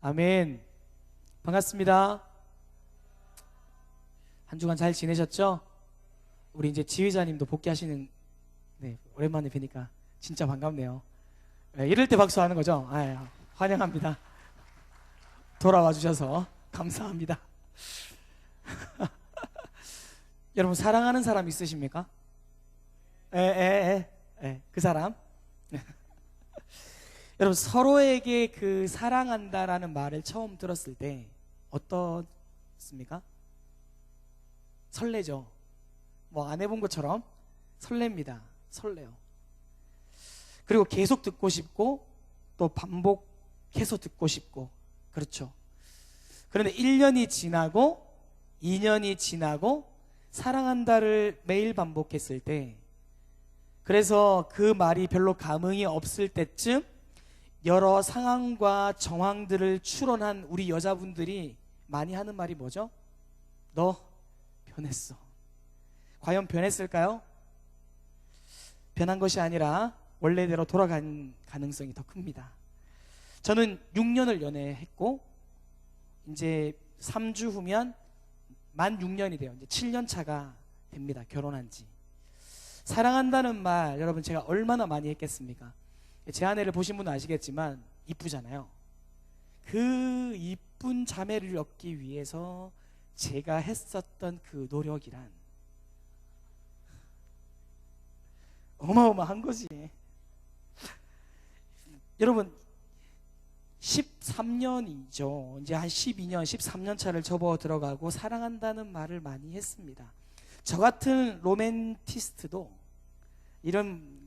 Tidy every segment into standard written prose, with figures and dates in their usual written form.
아멘. 반갑습니다. 한 주간 잘 지내셨죠? 우리 이제 지휘자님도 복귀하시는, 오랜만에 뵈니까 진짜 반갑네요. 이럴 때 박수하는 거죠? 환영합니다. 돌아와 주셔서 감사합니다. 여러분, 사랑하는 사람 있으십니까? 그 사람. 여러분, 서로에게 그 사랑한다라는 말을 처음 들었을 때 어떻습니까? 설레죠. 뭐 안 해본 것처럼 설렙니다. 설레요. 그리고 계속 듣고 싶고 또 반복해서 듣고 싶고, 그렇죠. 그런데 1년이 지나고 2년이 지나고 사랑한다를 매일 반복했을 때, 그래서 그 말이 별로 감흥이 없을 때쯤 여러 상황과 정황들을 추론한 우리 여자분들이 많이 하는 말이 뭐죠? 너 변했어. 과연 변했을까요? 변한 것이 아니라 원래대로 돌아간 가능성이 더 큽니다. 저는 6년을 연애했고 이제 3주 후면 만 6년이 돼요. 이제 7년 차가 됩니다. 결혼한 지. 사랑한다는 말, 여러분, 제가 얼마나 많이 했겠습니까? 제 아내를 보신 분은 아시겠지만 이쁘잖아요. 그 이쁜 자매를 얻기 위해서 제가 했었던 그 노력이란 어마어마한 거지. 여러분, 13년이죠. 이제 한 12년, 13년 차를 접어 들어가고 사랑한다는 말을 많이 했습니다. 저 같은 로맨티스트도 이런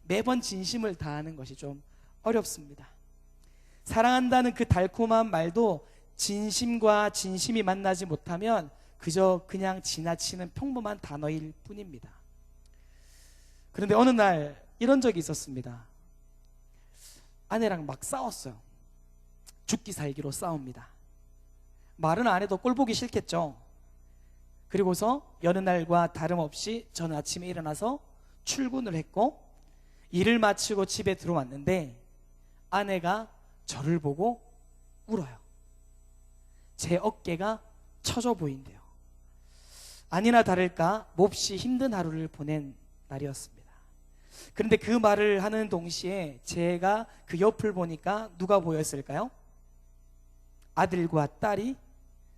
매번 진심을 다하는 것이 좀 어렵습니다. 사랑한다는 그 달콤한 말도 진심과 진심이 만나지 못하면 그냥 지나치는 평범한 단어일 뿐입니다. 그런데 어느 날 이런 적이 있었습니다. 아내랑 막 싸웠어요. 죽기 살기로 싸웁니다. 말은 안 해도 꼴 보기 싫겠죠. 그리고서 여느 날과 다름없이 저는 아침에 일어나서 출근을 했고 일을 마치고 집에 들어왔는데 아내가 저를 보고 울어요. 제 어깨가 처져 보인대요. 아니나 다를까 몹시 힘든 하루를 보낸 날이었습니다. 그런데 그 말을 하는 동시에 제가 그 옆을 보니까 누가 보였을까요? 아들과 딸이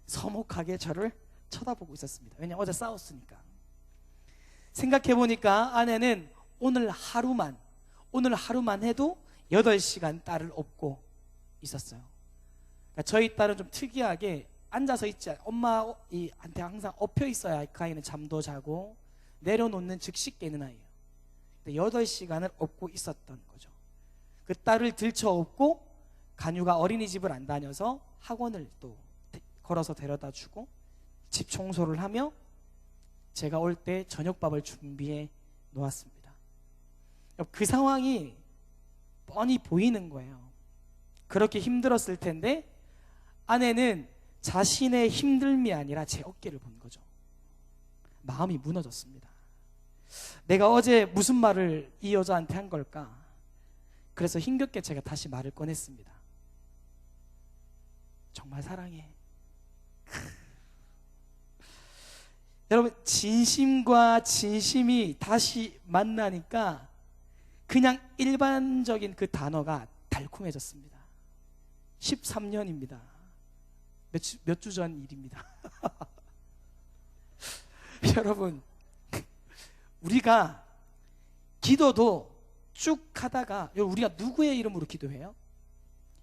서먹하게 저를 쳐다보고 있었습니다. 왜냐면 어제 싸웠으니까. 생각해보니까 아내는 오늘 하루만 해도 8시간 딸을 업고 있었어요. 그러니까 저희 딸은 좀 특이하게 앉아서 있지 않아요. 엄마한테 항상 엎혀 있어야 그 아이는 잠도 자고 내려놓는 즉시 깨는 아이예요. 8시간을 업고 있었던 거죠. 그 딸을 들쳐 업고 간유가 어린이집을 안 다녀서 학원을 또 걸어서 데려다 주고 집 청소를 하며 제가 올 때 저녁밥을 준비해 놓았습니다. 그 상황이 뻔히 보이는 거예요. 그렇게 힘들었을 텐데 아내는 자신의 힘듦이 아니라 제 어깨를 본 거죠. 마음이 무너졌습니다. 내가 어제 무슨 말을 이 여자한테 한 걸까? 그래서 힘겹게 제가 다시 말을 꺼냈습니다. 정말 사랑해. 여러분, 진심과 진심이 다시 만나니까 그냥 일반적인 그 단어가 달콤해졌습니다. 13년입니다. 몇 주 전 일입니다. 여러분, 우리가 기도도 쭉 하다가 우리가 누구의 이름으로 기도해요?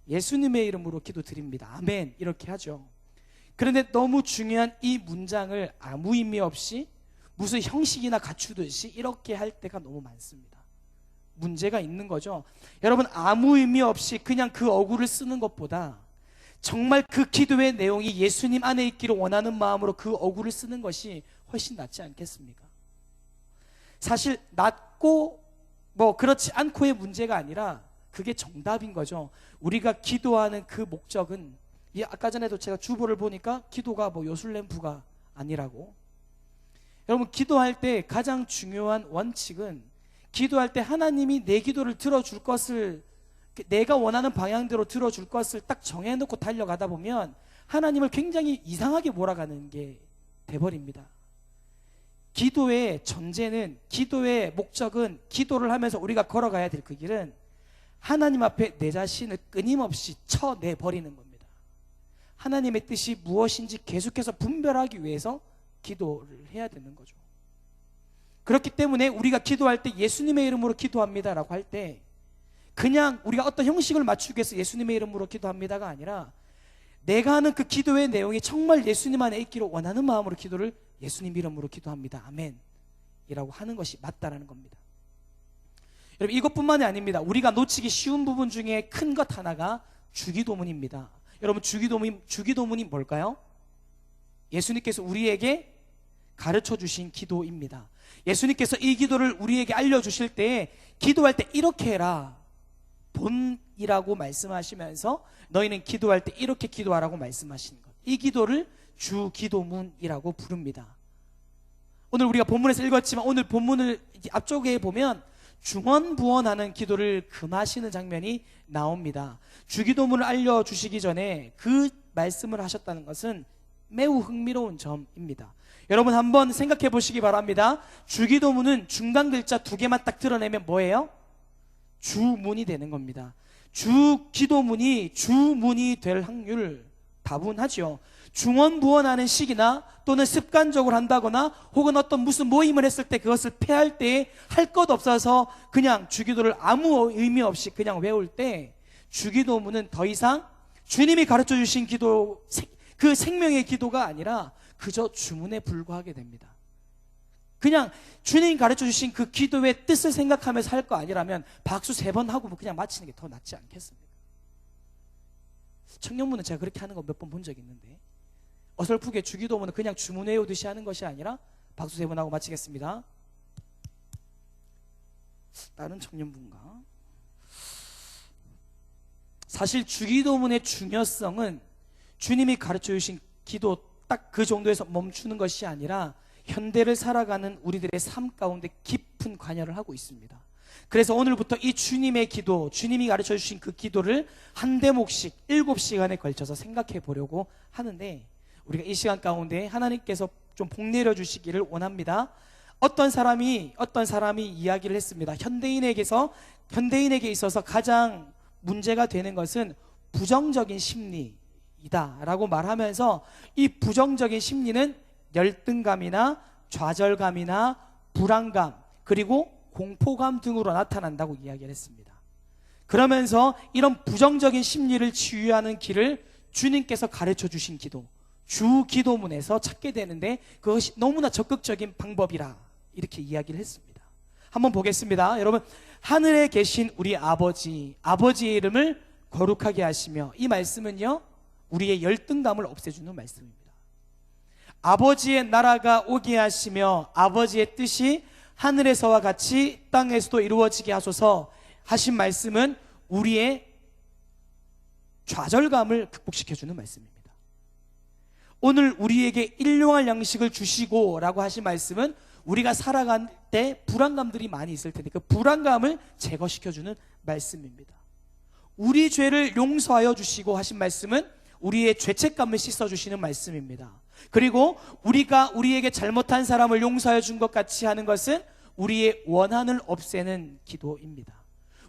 예수님의 이름으로 기도드립니다. 아멘, 이렇게 하죠. 그런데 너무 중요한 이 문장을 아무 의미 없이 무슨 형식이나 갖추듯이 이렇게 할 때가 너무 많습니다. 문제가 있는 거죠. 여러분, 아무 의미 없이 그냥 그 어구를 쓰는 것보다 정말 그 기도의 내용이 예수님 안에 있기를 원하는 마음으로 그 어구를 쓰는 것이 훨씬 낫지 않겠습니까? 사실 낫고 그렇지 않고의 문제가 아니라 그게 정답인 거죠. 우리가 기도하는 그 목적은, 아까 전에도 제가 주보를 보니까 기도가 요술램프가 아니라고. 여러분, 기도할 때 가장 중요한 원칙은 기도할 때 하나님이 내 기도를 들어줄 것을 내가 원하는 방향대로 들어줄 것을 딱 정해놓고 달려가다 보면 하나님을 굉장히 이상하게 몰아가는 게 돼버립니다. 기도의 전제는, 기도의 목적은, 기도를 하면서 우리가 걸어가야 될 그 길은 하나님 앞에 내 자신을 끊임없이 쳐내버리는 겁니다. 하나님의 뜻이 무엇인지 계속해서 분별하기 위해서 기도를 해야 되는 거죠. 그렇기 때문에 우리가 기도할 때 예수님의 이름으로 기도합니다 라고 할 때 그냥 우리가 어떤 형식을 맞추기 위해서 예수님의 이름으로 기도합니다가 아니라 내가 하는 그 기도의 내용이 정말 예수님 안에 있기를 원하는 마음으로 기도를 예수님 이름으로 기도합니다, 아멘 이라고 하는 것이 맞다라는 겁니다. 여러분, 이것뿐만이 아닙니다. 우리가 놓치기 쉬운 부분 중에 큰 것 하나가 주기도문입니다. 여러분, 주기도문이 뭘까요? 예수님께서 우리에게 가르쳐 주신 기도입니다. 예수님께서 이 기도를 우리에게 알려주실 때 기도할 때 이렇게 해라 본이라고 말씀하시면서 너희는 기도할 때 이렇게 기도하라고 말씀하시는 것, 이 기도를 주기도문이라고 부릅니다. 오늘 우리가 본문에서 읽었지만 오늘 본문을 앞쪽에 보면 중언부언하는 기도를 금하시는 장면이 나옵니다. 주기도문을 알려주시기 전에 그 말씀을 하셨다는 것은 매우 흥미로운 점입니다. 여러분 한번 생각해 보시기 바랍니다. 주기도문은 중간 글자 2개만 딱 드러내면 뭐예요? 주문이 되는 겁니다. 주기도문이 주문이 될 확률 다분하죠. 중언부언하는 식이나 또는 습관적으로 한다거나 혹은 어떤 무슨 모임을 했을 때 그것을 폐할 때 할 것 없어서 그냥 주기도를 아무 의미 없이 그냥 외울 때 주기도문은 더 이상 주님이 가르쳐 주신 기도, 그 생명의 기도가 아니라 그저 주문에 불과하게 됩니다. 그냥 주님이 가르쳐 주신 그 기도의 뜻을 생각하면서 할 거 아니라면 박수 3번 하고 그냥 마치는 게 더 낫지 않겠습니까? 청년부는 제가 그렇게 하는 거 몇 번 본 적이 있는데 어설프게 주기도문은 그냥 주문 외우듯이 하는 것이 아니라 박수 3번 하고 마치겠습니다. 다른 청년부인가? 사실 주기도문의 중요성은 주님이 가르쳐 주신 기도 딱 그 정도에서 멈추는 것이 아니라 현대를 살아가는 우리들의 삶 가운데 깊은 관여를 하고 있습니다. 그래서 오늘부터 이 주님의 기도, 주님이 가르쳐 주신 그 기도를 한 대목씩 7시간에 걸쳐서 생각해 보려고 하는데 우리가 이 시간 가운데 하나님께서 좀 복내려 주시기를 원합니다. 어떤 사람이 이야기를 했습니다. 현대인에게 있어서 가장 문제가 되는 것은 부정적인 심리이다라고 말하면서 이 부정적인 심리는 열등감이나 좌절감이나 불안감 그리고 공포감 등으로 나타난다고 이야기를 했습니다. 그러면서 이런 부정적인 심리를 치유하는 길을 주님께서 가르쳐 주신 기도, 주기도문에서 찾게 되는데 그것이 너무나 적극적인 방법이라 이렇게 이야기를 했습니다. 한번 보겠습니다. 여러분, 하늘에 계신 우리 아버지의 이름을 거룩하게 하시며, 이 말씀은요 우리의 열등감을 없애주는 말씀입니다. 아버지의 나라가 오게 하시며 아버지의 뜻이 하늘에서와 같이 땅에서도 이루어지게 하소서 하신 말씀은 우리의 좌절감을 극복시켜주는 말씀입니다. 오늘 우리에게 일용할 양식을 주시고 라고 하신 말씀은 우리가 살아갈 때 불안감들이 많이 있을 텐데 그 불안감을 제거시켜주는 말씀입니다. 우리 죄를 용서하여 주시고 하신 말씀은 우리의 죄책감을 씻어주시는 말씀입니다. 그리고 우리가 우리에게 잘못한 사람을 용서해 준 것 같이 하는 것은 우리의 원한을 없애는 기도입니다.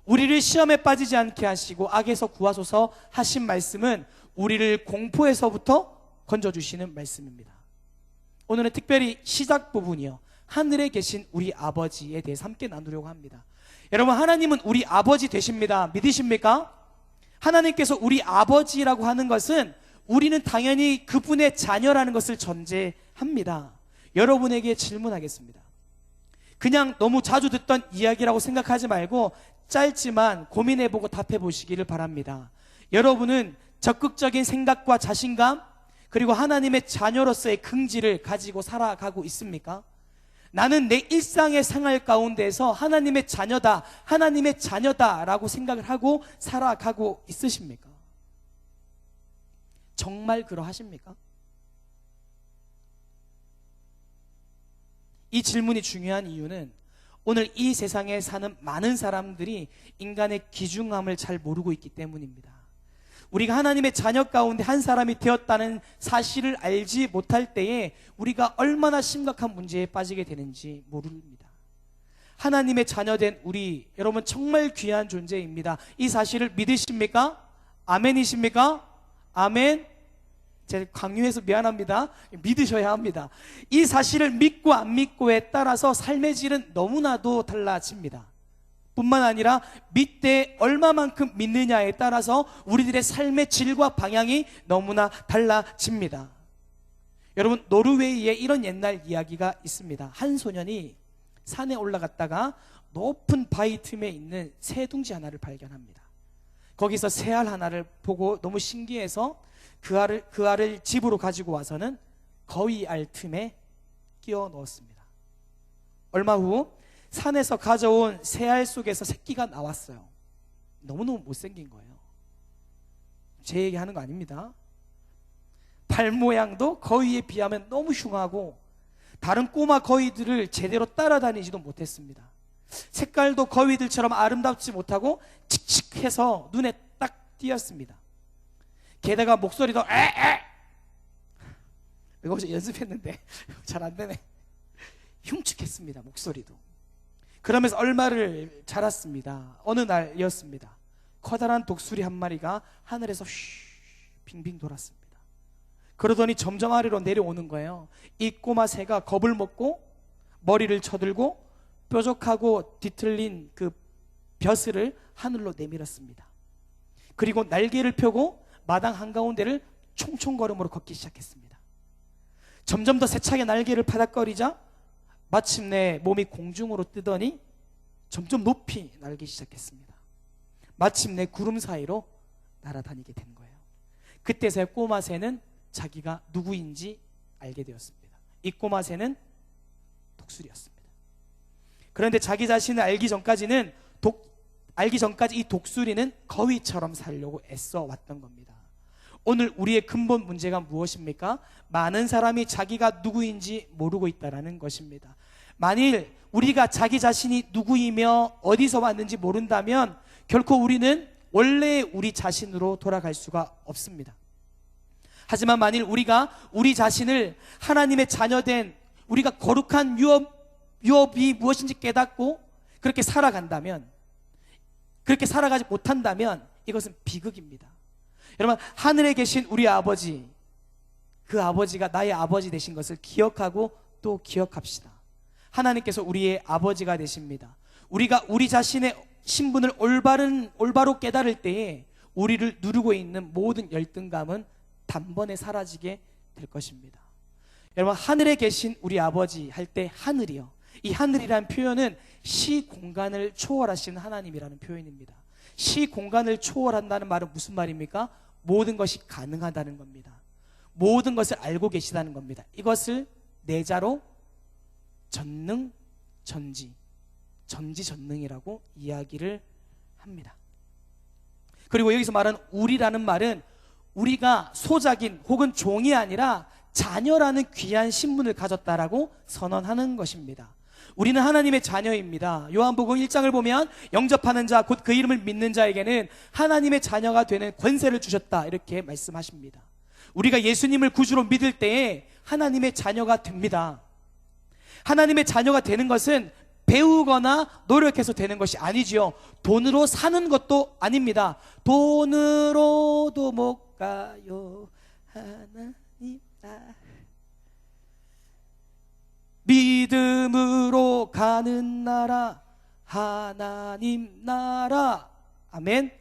우리를 시험에 빠지지 않게 하시고 악에서 구하소서 하신 말씀은 우리를 공포에서부터 건져주시는 말씀입니다. 오늘은 특별히 시작 부분이요, 하늘에 계신 우리 아버지에 대해서 함께 나누려고 합니다. 여러분, 하나님은 우리 아버지 되십니다. 믿으십니까? 하나님께서 우리 아버지라고 하는 것은 우리는 당연히 그분의 자녀라는 것을 전제합니다. 여러분에게 질문하겠습니다. 그냥 너무 자주 듣던 이야기라고 생각하지 말고 짧지만 고민해보고 답해보시기를 바랍니다. 여러분은 적극적인 생각과 자신감 그리고 하나님의 자녀로서의 긍지를 가지고 살아가고 있습니까? 나는 내 일상의 생활 가운데서 하나님의 자녀다라고 생각을 하고 살아가고 있으십니까? 정말 그러하십니까? 이 질문이 중요한 이유는 오늘 이 세상에 사는 많은 사람들이 인간의 귀중함을 잘 모르고 있기 때문입니다. 우리가 하나님의 자녀 가운데 한 사람이 되었다는 사실을 알지 못할 때에 우리가 얼마나 심각한 문제에 빠지게 되는지 모릅니다. 하나님의 자녀된 우리, 여러분 정말 귀한 존재입니다. 이 사실을 믿으십니까? 아멘이십니까? 아멘. 제가 강요해서 미안합니다. 믿으셔야 합니다. 이 사실을 믿고 안 믿고에 따라서 삶의 질은 너무나도 달라집니다. 뿐만 아니라 믿되 얼마만큼 믿느냐에 따라서 우리들의 삶의 질과 방향이 너무나 달라집니다. 여러분, 노르웨이에 이런 옛날 이야기가 있습니다. 한 소년이 산에 올라갔다가 높은 바위 틈에 있는 새둥지 하나를 발견합니다. 거기서 새알 하나를 보고 너무 신기해서 그 알을 집으로 가지고 와서는 거위알 틈에 끼워 넣었습니다. 얼마 후 산에서 가져온 새알 속에서 새끼가 나왔어요. 너무너무 못생긴 거예요. 제 얘기하는 거 아닙니다. 발 모양도 거위에 비하면 너무 흉하고 다른 꼬마 거위들을 제대로 따라다니지도 못했습니다. 색깔도 거위들처럼 아름답지 못하고 칙칙해서 눈에 딱 띄었습니다. 게다가 목소리도 에에, 이거 어제 연습했는데 잘 안 되네. 흉측했습니다. 목소리도. 그러면서 얼마를 자랐습니다. 어느 날이었습니다. 커다란 독수리 한 마리가 하늘에서 빙빙 돌았습니다. 그러더니 점점 아래로 내려오는 거예요. 이 꼬마 새가 겁을 먹고 머리를 쳐들고 뾰족하고 뒤틀린 그 벼슬을 하늘로 내밀었습니다. 그리고 날개를 펴고 마당 한가운데를 총총걸음으로 걷기 시작했습니다. 점점 더 세차게 날개를 파닥거리자 마침내 몸이 공중으로 뜨더니 점점 높이 날기 시작했습니다. 마침내 구름 사이로 날아다니게 된 거예요. 그때서야 꼬마 새는 자기가 누구인지 알게 되었습니다. 이 꼬마 새는 독수리였습니다. 그런데 자기 자신을 알기 전까지 이 독수리는 거위처럼 살려고 애써 왔던 겁니다. 오늘 우리의 근본 문제가 무엇입니까? 많은 사람이 자기가 누구인지 모르고 있다는 것입니다. 만일 우리가 자기 자신이 누구이며 어디서 왔는지 모른다면 결코 우리는 원래 우리 자신으로 돌아갈 수가 없습니다. 하지만 만일 우리가 우리 자신을 하나님의 자녀된 우리가 거룩한 유업이 무엇인지 깨닫고 그렇게 살아간다면, 그렇게 살아가지 못한다면 이것은 비극입니다. 여러분, 하늘에 계신 우리 아버지, 그 아버지가 나의 아버지 되신 것을 기억하고 또 기억합시다. 하나님께서 우리의 아버지가 되십니다. 우리가 우리 자신의 신분을 올바로 깨달을 때에 우리를 누르고 있는 모든 열등감은 단번에 사라지게 될 것입니다. 여러분, 하늘에 계신 우리 아버지 할 때 하늘이요, 이 하늘이라는 표현은 시공간을 초월하시는 하나님이라는 표현입니다. 시공간을 초월한다는 말은 무슨 말입니까? 모든 것이 가능하다는 겁니다. 모든 것을 알고 계시다는 겁니다. 이것을 내자로 전능, 전지전능이라고 이야기를 합니다. 그리고 여기서 말하는 우리라는 말은 우리가 소작인 혹은 종이 아니라 자녀라는 귀한 신분을 가졌다라고 선언하는 것입니다. 우리는 하나님의 자녀입니다. 요한복음 1장을 보면 영접하는 자, 곧 그 이름을 믿는 자에게는 하나님의 자녀가 되는 권세를 주셨다, 이렇게 말씀하십니다. 우리가 예수님을 구주로 믿을 때에 하나님의 자녀가 됩니다. 하나님의 자녀가 되는 것은 배우거나 노력해서 되는 것이 아니지요. 돈으로 사는 것도 아닙니다. 돈으로도 못 가요 하나님 나, 믿음으로 가는 나라 하나님 나라. 아멘.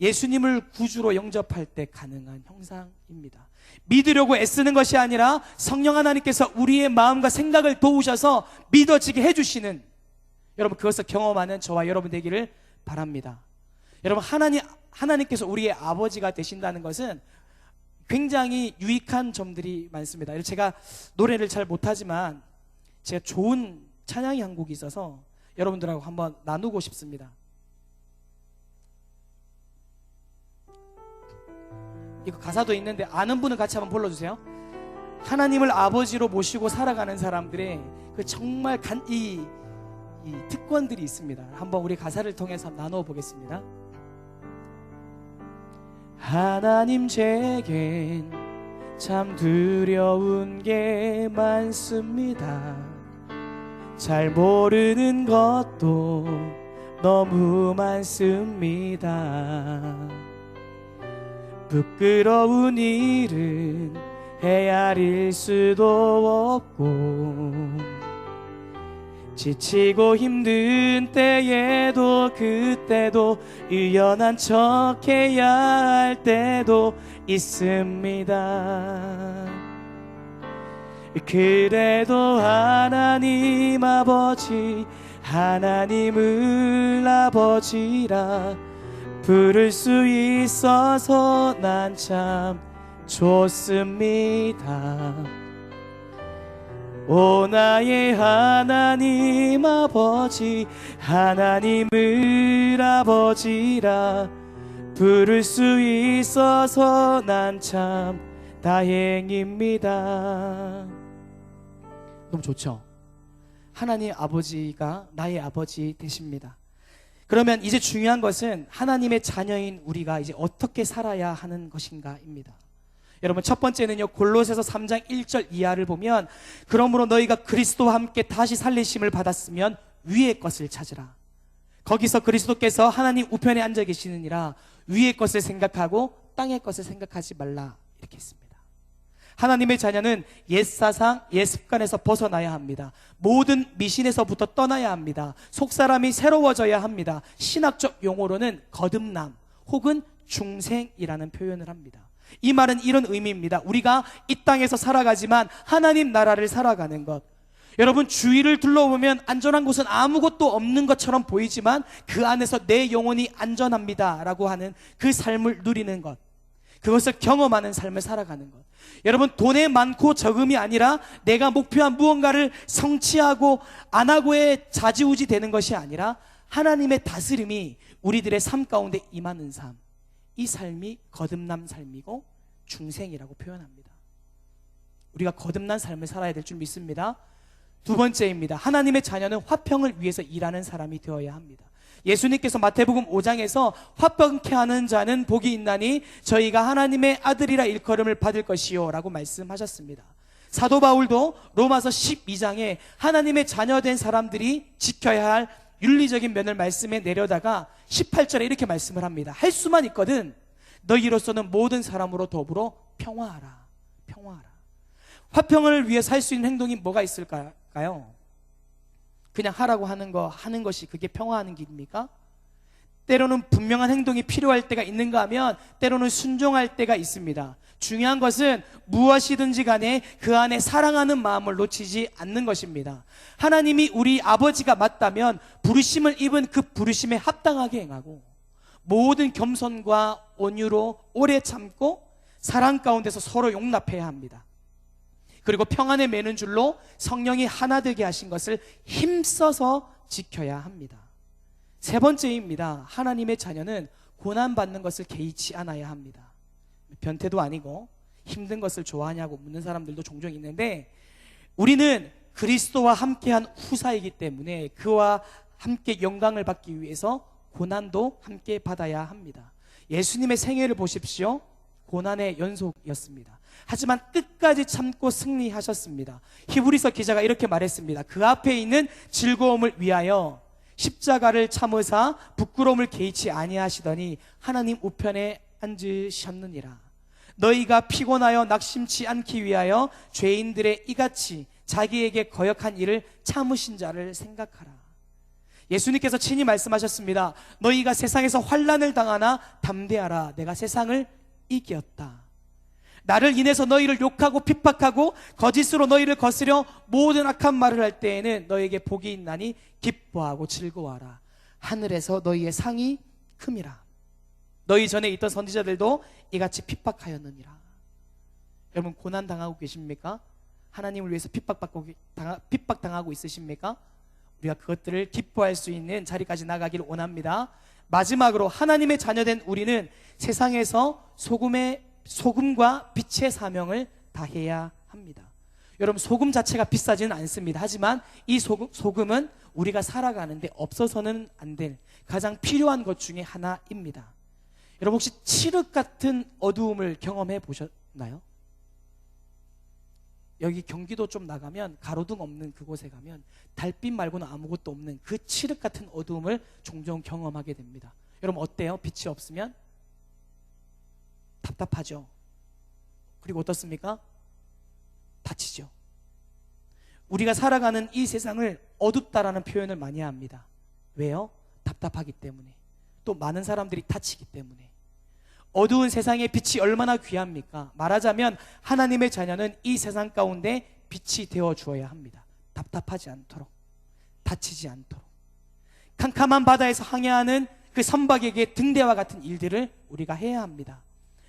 예수님을 구주로 영접할 때 가능한 형상입니다. 믿으려고 애쓰는 것이 아니라 성령 하나님께서 우리의 마음과 생각을 도우셔서 믿어지게 해주시는, 여러분, 그것을 경험하는 저와 여러분 되기를 바랍니다. 여러분, 하나님께서 우리의 아버지가 되신다는 것은 굉장히 유익한 점들이 많습니다. 제가 노래를 잘 못하지만 제가 좋은 찬양이 한 곡이 있어서 여러분들하고 한번 나누고 싶습니다. 이거 가사도 있는데 아는 분은 같이 한번 불러주세요. 하나님을 아버지로 모시고 살아가는 사람들의 그 정말 이 이 특권들이 있습니다. 한번 우리 가사를 통해서 나누어 보겠습니다. 하나님 제겐 참 두려운 게 많습니다. 잘 모르는 것도 너무 많습니다. 부끄러운 일은 헤아릴 수도 없고, 지치고 힘든 때에도 그때도 유연한 척 해야 할 때도 있습니다. 그래도 하나님 아버지, 하나님을 아버지라 부를 수 있어서 난 참 좋습니다. 오 나의 하나님 아버지, 하나님을 아버지라 부를 수 있어서 난 참 다행입니다. 너무 좋죠? 하나님 아버지가 나의 아버지 되십니다. 그러면 이제 중요한 것은 하나님의 자녀인 우리가 이제 어떻게 살아야 하는 것인가입니다. 여러분, 첫 번째는요, 골로새서 3장 1절 이하를 보면, 그러므로 너희가 그리스도와 함께 다시 살리심을 받았으면 위의 것을 찾으라. 거기서 그리스도께서 하나님 우편에 앉아 계시느니라. 위의 것을 생각하고 땅의 것을 생각하지 말라. 이렇게 했습니다. 하나님의 자녀는 옛사상, 옛습관에서 벗어나야 합니다. 모든 미신에서부터 떠나야 합니다. 속사람이 새로워져야 합니다. 신학적 용어로는 거듭남 혹은 중생이라는 표현을 합니다. 이 말은 이런 의미입니다. 우리가 이 땅에서 살아가지만 하나님 나라를 살아가는 것. 여러분, 주위를 둘러보면 안전한 곳은 아무것도 없는 것처럼 보이지만 그 안에서 내 영혼이 안전합니다 라고 하는 그 삶을 누리는 것, 그것을 경험하는 삶을 살아가는 것. 여러분, 돈에 많고 적음이 아니라 내가 목표한 무언가를 성취하고 안 하고에 좌지우지 되는 것이 아니라 하나님의 다스림이 우리들의 삶 가운데 임하는 삶, 이 삶이 거듭난 삶이고 중생이라고 표현합니다. 우리가 거듭난 삶을 살아야 될 줄 믿습니다. 두 번째입니다. 하나님의 자녀는 화평을 위해서 일하는 사람이 되어야 합니다. 예수님께서 마태복음 5장에서 화평케 하는 자는 복이 있나니 저희가 하나님의 아들이라 일컬음을 받을 것이요 라고 말씀하셨습니다. 사도 바울도 로마서 12장에 하나님의 자녀된 사람들이 지켜야 할 윤리적인 면을 말씀에 내려다가 18절에 이렇게 말씀을 합니다. 할 수만 있거든 너희로서는 모든 사람으로 더불어 평화하라. 평화하라. 화평을 위해 살 수 있는 행동이 뭐가 있을까요? 그냥 하라고 하는 것이 그게 평화하는 길입니까? 때로는 분명한 행동이 필요할 때가 있는가 하면 때로는 순종할 때가 있습니다. 중요한 것은 무엇이든지 간에 그 안에 사랑하는 마음을 놓치지 않는 것입니다. 하나님이 우리 아버지가 맞다면 부르심을 입은 그 부르심에 합당하게 행하고 모든 겸손과 온유로 오래 참고 사랑 가운데서 서로 용납해야 합니다. 그리고 평안에 매는 줄로 성령이 하나 되게 하신 것을 힘써서 지켜야 합니다. 세 번째입니다. 하나님의 자녀는 고난받는 것을 개의치 않아야 합니다. 변태도 아니고 힘든 것을 좋아하냐고 묻는 사람들도 종종 있는데, 우리는 그리스도와 함께한 후사이기 때문에 그와 함께 영광을 받기 위해서 고난도 함께 받아야 합니다. 예수님의 생애를 보십시오. 고난의 연속이었습니다. 하지만 끝까지 참고 승리하셨습니다. 히브리서 기자가 이렇게 말했습니다. 그 앞에 있는 즐거움을 위하여 십자가를 참으사 부끄러움을 개의치 아니하시더니 하나님 우편에 앉으셨느니라. 너희가 피곤하여 낙심치 않기 위하여 죄인들의 이같이 자기에게 거역한 일을 참으신 자를 생각하라. 예수님께서 친히 말씀하셨습니다. 너희가 세상에서 환난을 당하나 담대하라. 내가 세상을 이겼다. 나를 인해서 너희를 욕하고 핍박하고 거짓으로 너희를 거스려 모든 악한 말을 할 때에는 너희에게 복이 있나니 기뻐하고 즐거워하라. 하늘에서 너희의 상이 큼이라. 너희 전에 있던 선지자들도 이같이 핍박하였느니라. 여러분, 고난당하고 계십니까? 하나님을 위해서 핍박당하고 있으십니까? 우리가 그것들을 기뻐할 수 있는 자리까지 나가기를 원합니다. 마지막으로 하나님의 자녀된 우리는 세상에서 소금과 빛의 사명을 다해야 합니다. 여러분, 소금 자체가 비싸지는 않습니다. 하지만 이 소금은 우리가 살아가는데 없어서는 안 될 가장 필요한 것 중에 하나입니다. 여러분, 혹시 칠흑 같은 어두움을 경험해 보셨나요? 여기 경기도 좀 나가면 가로등 없는 그곳에 가면 달빛 말고는 아무것도 없는 그 칠흑 같은 어두움을 종종 경험하게 됩니다. 여러분, 어때요? 빛이 없으면 답답하죠. 그리고 어떻습니까? 다치죠. 우리가 살아가는 이 세상을 어둡다라는 표현을 많이 합니다. 왜요? 답답하기 때문에, 또 많은 사람들이 다치기 때문에. 어두운 세상의 빛이 얼마나 귀합니까? 말하자면 하나님의 자녀는 이 세상 가운데 빛이 되어 주어야 합니다. 답답하지 않도록, 다치지 않도록. 캄캄한 바다에서 항해하는 그 선박에게 등대와 같은 일들을 우리가 해야 합니다.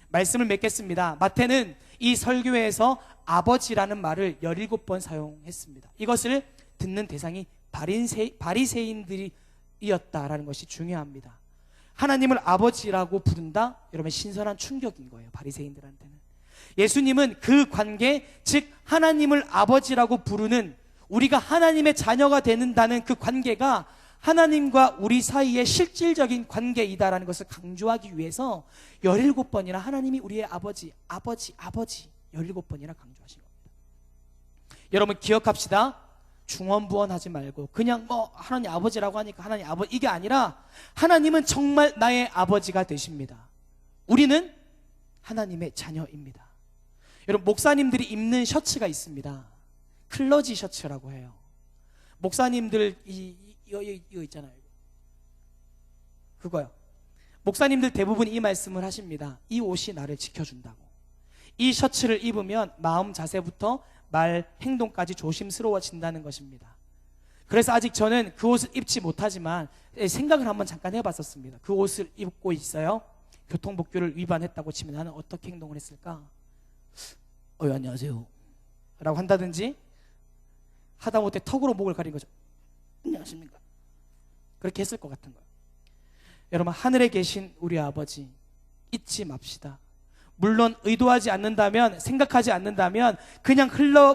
말씀을 맺겠습니다. 마태는 이 설교에서 아버지라는 말을 17번 사용했습니다. 이것을 듣는 대상이 바리새인들이었다라는 것이 중요합니다. 하나님을 아버지라고 부른다? 여러분, 신선한 충격인 거예요, 바리새인들한테는. 예수님은 그 관계, 즉 하나님을 아버지라고 부르는, 우리가 하나님의 자녀가 되는다는 그 관계가 하나님과 우리 사이의 실질적인 관계이다라는 것을 강조하기 위해서 17번이나 하나님이 우리의 아버지 17번이나 강조하신 겁니다. 여러분, 기억합시다. 중언부언하지 말고 그냥 하나님 아버지라고 하니까 하나님 아버지, 이게 아니라 하나님은 정말 나의 아버지가 되십니다. 우리는 하나님의 자녀입니다. 여러분, 목사님들이 입는 셔츠가 있습니다. 클러지 셔츠라고 해요. 목사님들 이거 있잖아요. 그거요. 목사님들 대부분 이 말씀을 하십니다. 이 옷이 나를 지켜준다고. 이 셔츠를 입으면 마음 자세부터 말, 행동까지 조심스러워진다는 것입니다. 그래서 아직 저는 그 옷을 입지 못하지만 생각을 한번 잠깐 해봤었습니다. 그 옷을 입고 있어요. 교통법규를 위반했다고 치면 나는 어떻게 행동을 했을까? 안녕하세요 라고 한다든지, 하다못해 턱으로 목을 가린 거죠. 안녕하십니까? 그렇게 했을 것 같은 거예요. 여러분, 하늘에 계신 우리 아버지 잊지 맙시다. 물론 의도하지 않는다면, 생각하지 않는다면, 그냥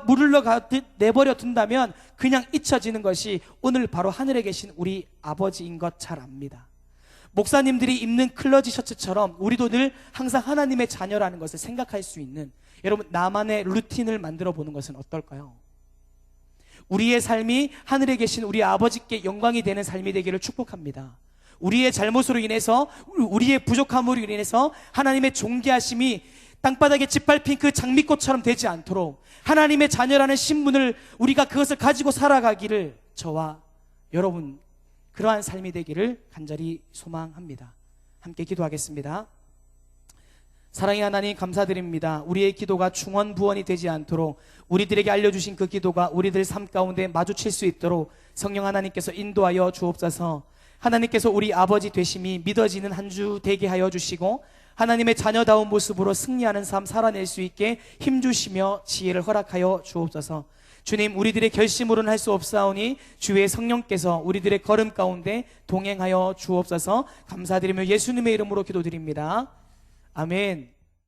물 흘러가듯 내버려 둔다면 그냥 잊혀지는 것이 오늘 바로 하늘에 계신 우리 아버지인 것 잘 압니다. 목사님들이 입는 클러지 셔츠처럼 우리도 늘 항상 하나님의 자녀라는 것을 생각할 수 있는, 여러분, 나만의 루틴을 만들어 보는 것은 어떨까요? 우리의 삶이 하늘에 계신 우리 아버지께 영광이 되는 삶이 되기를 축복합니다. 우리의 잘못으로 인해서, 우리의 부족함으로 인해서 하나님의 존귀하심이 땅바닥에 짓밟힌 그 장미꽃처럼 되지 않도록 하나님의 자녀라는 신분을, 우리가 그것을 가지고 살아가기를 저와 여러분 그러한 삶이 되기를 간절히 소망합니다. 함께 기도하겠습니다. 사랑의 하나님, 감사드립니다. 우리의 기도가 중언부언이 되지 않도록, 우리들에게 알려주신 그 기도가 우리들 삶 가운데 마주칠 수 있도록 성령 하나님께서 인도하여 주옵소서. 하나님께서 우리 아버지 되심이 믿어지는 한 주 되게 하여 주시고, 하나님의 자녀다운 모습으로 승리하는 삶 살아낼 수 있게 힘주시며 지혜를 허락하여 주옵소서. 주님, 우리들의 결심으로는 할 수 없사오니 주의 성령께서 우리들의 걸음 가운데 동행하여 주옵소서. 감사드리며 예수님의 이름으로 기도드립니다. 아멘.